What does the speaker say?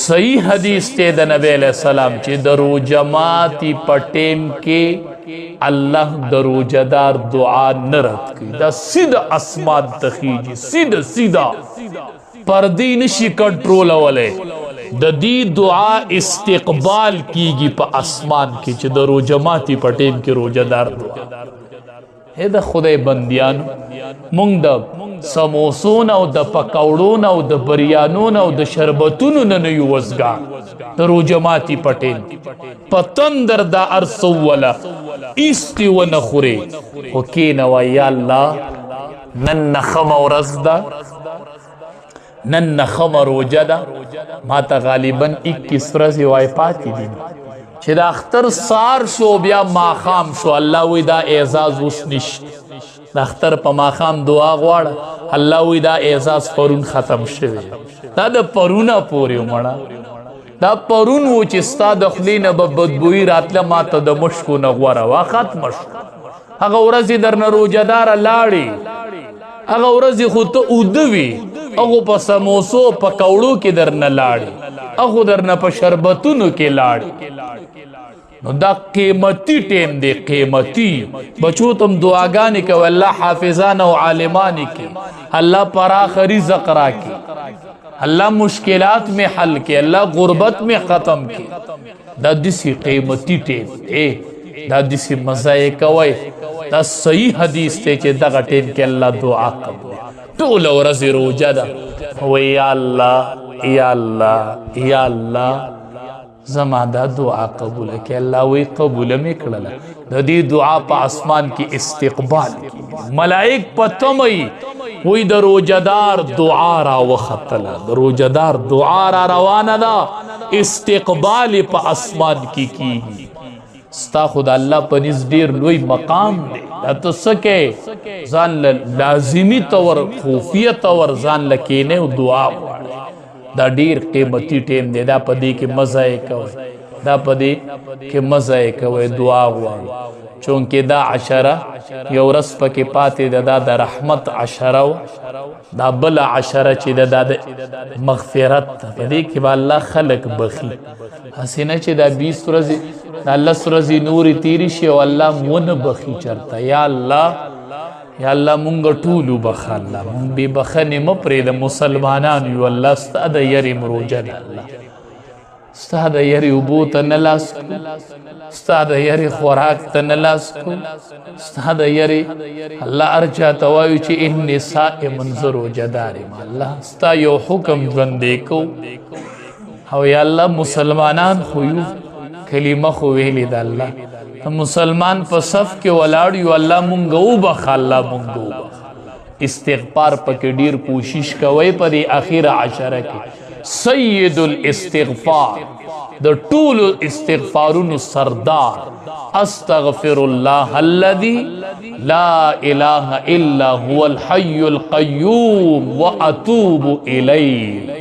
صحیح حدیث تے دا نبی علیہ السلام چی درو جماعتی پٹیم کے اللہ درو جدار دعا نرد کی دا سیدھا اسمان تخیجی سیدھا پردی نشی کنٹرول والے دا دی دعا استقبال کی گی پا اسمان کی چی درو جماعتی پٹیم کے رو جدار دعا ہے دا خدای بندیانو مونگ دا سموسون او دا پکوڑون او دا بریانون او دا شربتون ننیو وزگان دا رو جماعتی پٹین پتندر دا ارسو والا ایستی و نخوری وکینوا یا اللہ نن نخم و رزدہ نن نخم روجہ دا ما تا غالباً 21 رزی وائی پاتی دین چھ دا اختر سار شو بیا ماخام شو اللہ وی دا اعزاز اس نشت دا اختر پا ماخام دعا غوارا اللہ وی دا اعزاز پرون ختم شوے دا پرونا پوری مڑا دا پرون وہ چستا دخلین با بدبوئی راتلا ما تا دا مشکو نغوارا وا ختم شو اگا ورزی در نروجہ دارا لاڑی اگا ورزی خود تا اودوی اگو پا سموسو پا کوڑو کی در نلاڑی اگو در نا پا شربتونو کی لاڑی نو دا قیمتی ٹیم دے قیمتی بچو تم دعاگانی کہ اللہ حافظان و عالمانی کی اللہ پراخ رزق را کی اللہ مشکلات میں حل کی اللہ غربت میں ختم کی دا دیسی قیمتی ٹیم دے دا دیسی مزائے کوئی دا صحیح حدیث تے چے دا ٹیم کے اللہ دعا قبول طول و رضی روجہ دا یا اللہ یا اللہ یا اللہ زما دا دعا قبول ہے کہ اللہ وی قبول میں کڑلا دا دی دعا پا اسمان کی استقبال کی ملائک پا تمئی وی دا روجدار دعا را وخطلا دا روجدار دعا را روانا دا استقبال پا اسمان کی ستا خدا اللہ پا نزدیر لوی مقام دے دا تو سکے زان لازمی طور خوفیہ طور زان لکینے و دعا ہوئے دا دیر قیمتی ٹیم دے دا پدی کے مزائے کوئے دا پدی کے مزائے کوئے دعا ہوا چونکہ دا عشرہ یو رس پا کے پاتے دا دا رحمت عشرہ دا بلا عشرہ چی دا مغفرت پدی کہ با اللہ خلق بخی حسینہ چی دا 20 رزی دا اللہ سرزی نوری تیری شی و اللہ من بخی چرتا یا اللہ منگا طولو بخا اللہ منگ بی بخنی مپرید مسلمانانیو اللہ استاد یری مروجن اللہ استاد یری عبوت نلاسکو استاد یری خوراک تنلاسکو استاد یری اللہ ارجا توایو چی انی سائم انظرو جداریم اللہ استا یو حکم جون دیکو او یا اللہ مسلمانان خویو کلمہ خویلی دا اللہ مسلمان پا صف کے ولاڑیو اللہ منگو بخا اللہ منگو بخا استغفار پا کے دیر کوشش کوئی پا دی آخر عشرہ کی سید الاستغفار دا طول استغفارون سردار استغفر اللہ الذی لا الہ الا هو الحی القیوم و اتوب الیہ